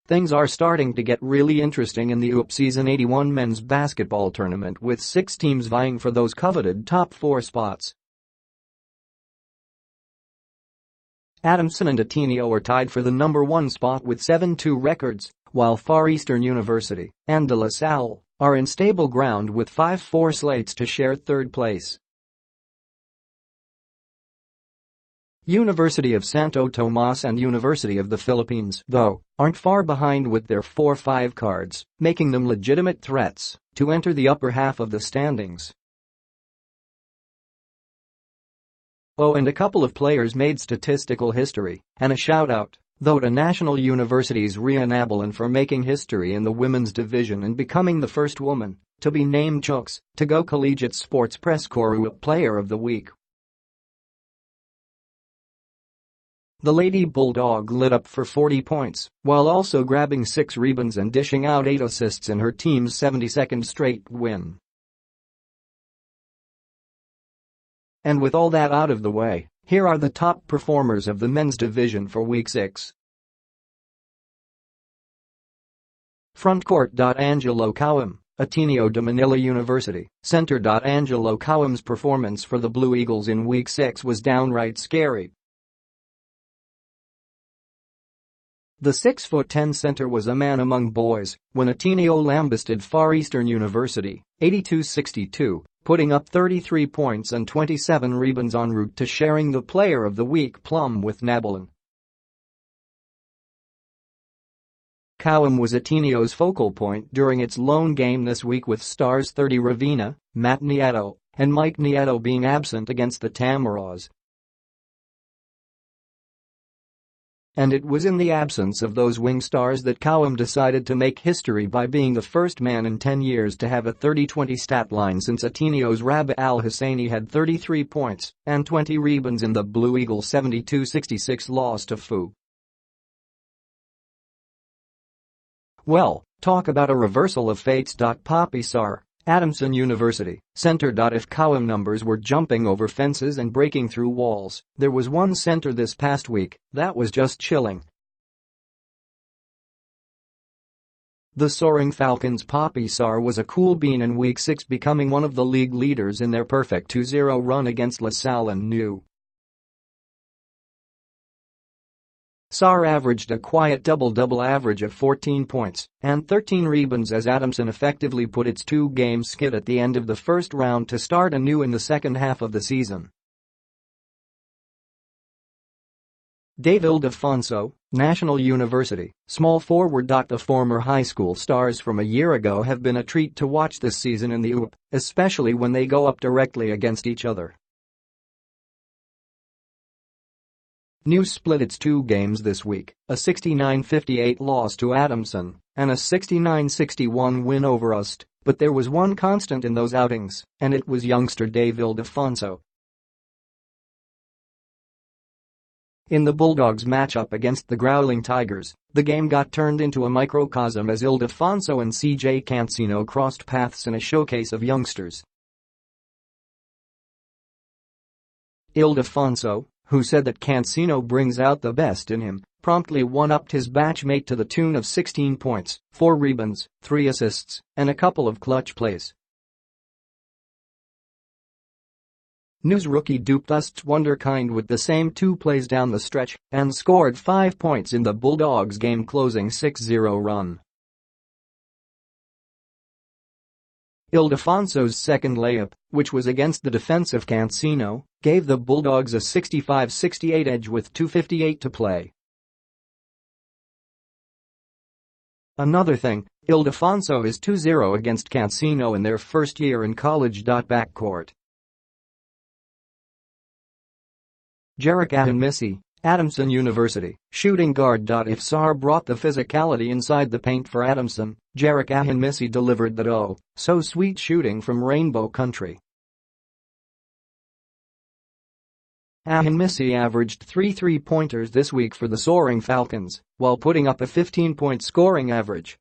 Things are starting to get really interesting in the UAAP Season 81 men's basketball tournament with 6 teams vying for those coveted top 4 spots. Adamson and Ateneo are tied for the number 1 spot with 7-2 records, while Far Eastern University and de La Salle are in stable ground with 5-4 slates to share 3rd place. University of Santo Tomas and University of the Philippines, though, aren't far behind with their 4-5 cards, making them legitimate threats to enter the upper half of the standings. Oh, and a couple of players made statistical history, and a shout-out, though, to National University's Nabalan for making history in the women's division and becoming the first woman to be named Chooks-to-Go Collegiate Sports Press Corps UAAP Player of the Week. The Lady Bulldog lit up for 40 points, while also grabbing 6 rebounds and dishing out 8 assists in her team's 72nd straight win. And with all that out of the way, here are the top performers of the men's division for Week 6. Frontcourt. Angelo Cowam, Ateneo de Manila University. Center. Angelo Cowam's performance for the Blue Eagles in Week 6 was downright scary. The 6'10" center was a man among boys when Ateneo lambasted Far Eastern University, 82-62, putting up 33 points and 27 rebounds en route to sharing the Player of the Week plum with Nabalan. Cowam was Ateneo's focal point during its lone game this week with stars 30 Ravina, Matt Nieto, and Mike Nieto being absent against the Tamaras. And it was in the absence of those wing stars that Cowam decided to make history by being the first man in 10 years to have a 30-20 stat line since Ateneo's Rabi Al-Husseini had 33 points and 20 rebounds in the Blue Eagles' 72-66 loss to FU. Well, talk about a reversal of fates. Poppy Sar, Adamson University, center. If Cowam numbers were jumping over fences and breaking through walls, there was one center this past week that was just chilling. The soaring Falcons' Poppy Sar was a cool bean in Week 6, becoming one of the league leaders in their perfect 2-0 run against La Salle and New. Sar averaged a quiet double-double average of 14 points and 13 rebounds as Adamson effectively put its 2-game skid at the end of the first round to start anew in the second half of the season. Dave Ildefonso, National University, small forward. The former high school stars from a year ago have been a treat to watch this season in the UAAP, especially when they go up directly against each other. New split its 2 games this week, a 69-58 loss to Adamson and a 69-61 win over UST, but there was one constant in those outings, and it was youngster Dave Ildefonso. In the Bulldogs' matchup against the Growling Tigers, the game got turned into a microcosm as Ildefonso and CJ Cancino crossed paths in a showcase of youngsters. Ildefonso, who said that Cancino brings out the best in him, promptly one-upped his batchmate to the tune of 16 points, 4 rebounds, 3 assists, and a couple of clutch plays. News rookie duped UST's wonderkind with the same 2 plays down the stretch and scored 5 points in the Bulldogs' game-closing 6-0 run. Ildefonso's second layup, which was against the defensive Cancino, gave the Bulldogs a 65-68 edge with 2:58 to play. Another thing, Ildefonso is 2-0 against Cancino in their first year in college. Backcourt. Jarek Ahinmisi, Adamson University, shooting guard. If Sar brought the physicality inside the paint for Adamson, Jarek Ahinmisi delivered that oh-so-sweet shooting from Rainbow Country. Ahinmisi averaged 3 3-pointers this week for the soaring Falcons, while putting up a 15-point scoring average.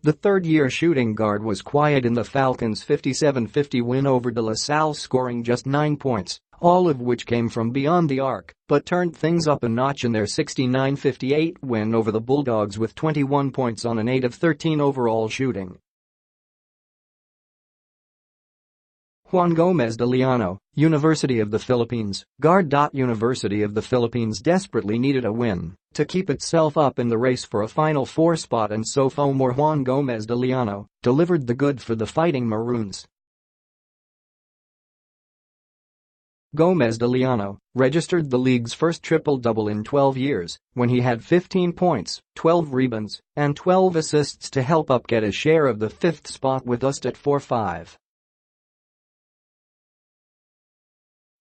The third-year shooting guard was quiet in the Falcons' 57-50 win over de La Salle, scoring just 9 points all of which came from beyond the arc, but turned things up a notch in their 69-58 win over the Bulldogs with 21 points on an 8 of 13 overall shooting. Juan Gomez de Leano, University of the Philippines, guard. University of the Philippines desperately needed a win to keep itself up in the race for a Final Four spot, and sophomore Juan Gomez de Leano delivered the good for the Fighting Maroons. Gomez de Leano registered the league's first triple-double in 12 years when he had 15 points, 12 rebounds, and 12 assists to help UP get his share of the fifth spot with UST at 4-5.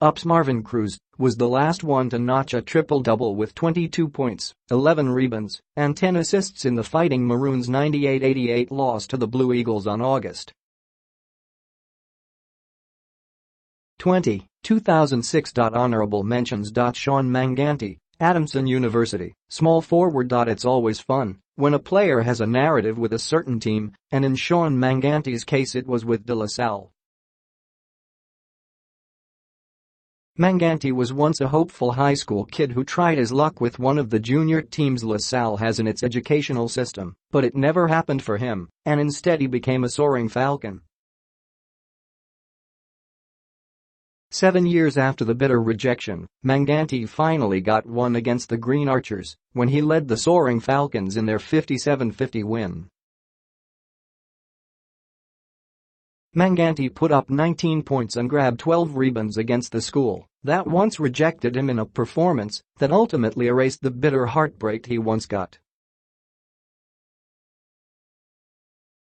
UP's Marvin Cruz was the last one to notch a triple-double with 22 points, 11 rebounds, and 10 assists in the Fighting Maroons' 98-88 loss to the Blue Eagles on August 20, 2006. Honorable mentions. Sean Manganti, Adamson University, small forward. It's always fun when a player has a narrative with a certain team, and in Sean Manganti's case it was with De La Salle. Manganti was once a hopeful high school kid who tried his luck with one of the junior teams La Salle has in its educational system, but it never happened for him, and instead he became a soaring Falcon. 7 years after the bitter rejection, Manganti finally got one against the Green Archers when he led the Soaring Falcons in their 57-50 win. Manganti put up 19 points and grabbed 12 rebounds against the school that once rejected him in a performance that ultimately erased the bitter heartbreak he once got.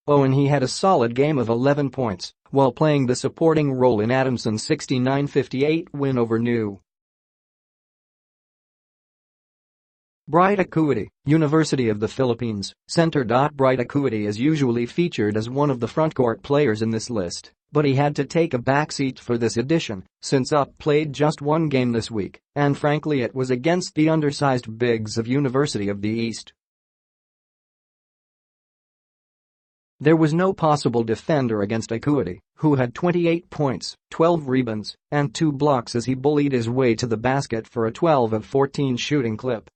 Oh, and he had a solid game of 11 points while playing the supporting role in Adamson's 69-58 win over New Bright Acuity, University of the Philippines, center. Bright Acuity is usually featured as one of the frontcourt players in this list, but he had to take a backseat for this edition since UP played just one game this week, and frankly it was against the undersized bigs of University of the East. There was no possible defender against Acuity, who had 28 points, 12 rebounds, and 2 blocks as he bullied his way to the basket for a 12 of 14 shooting clip.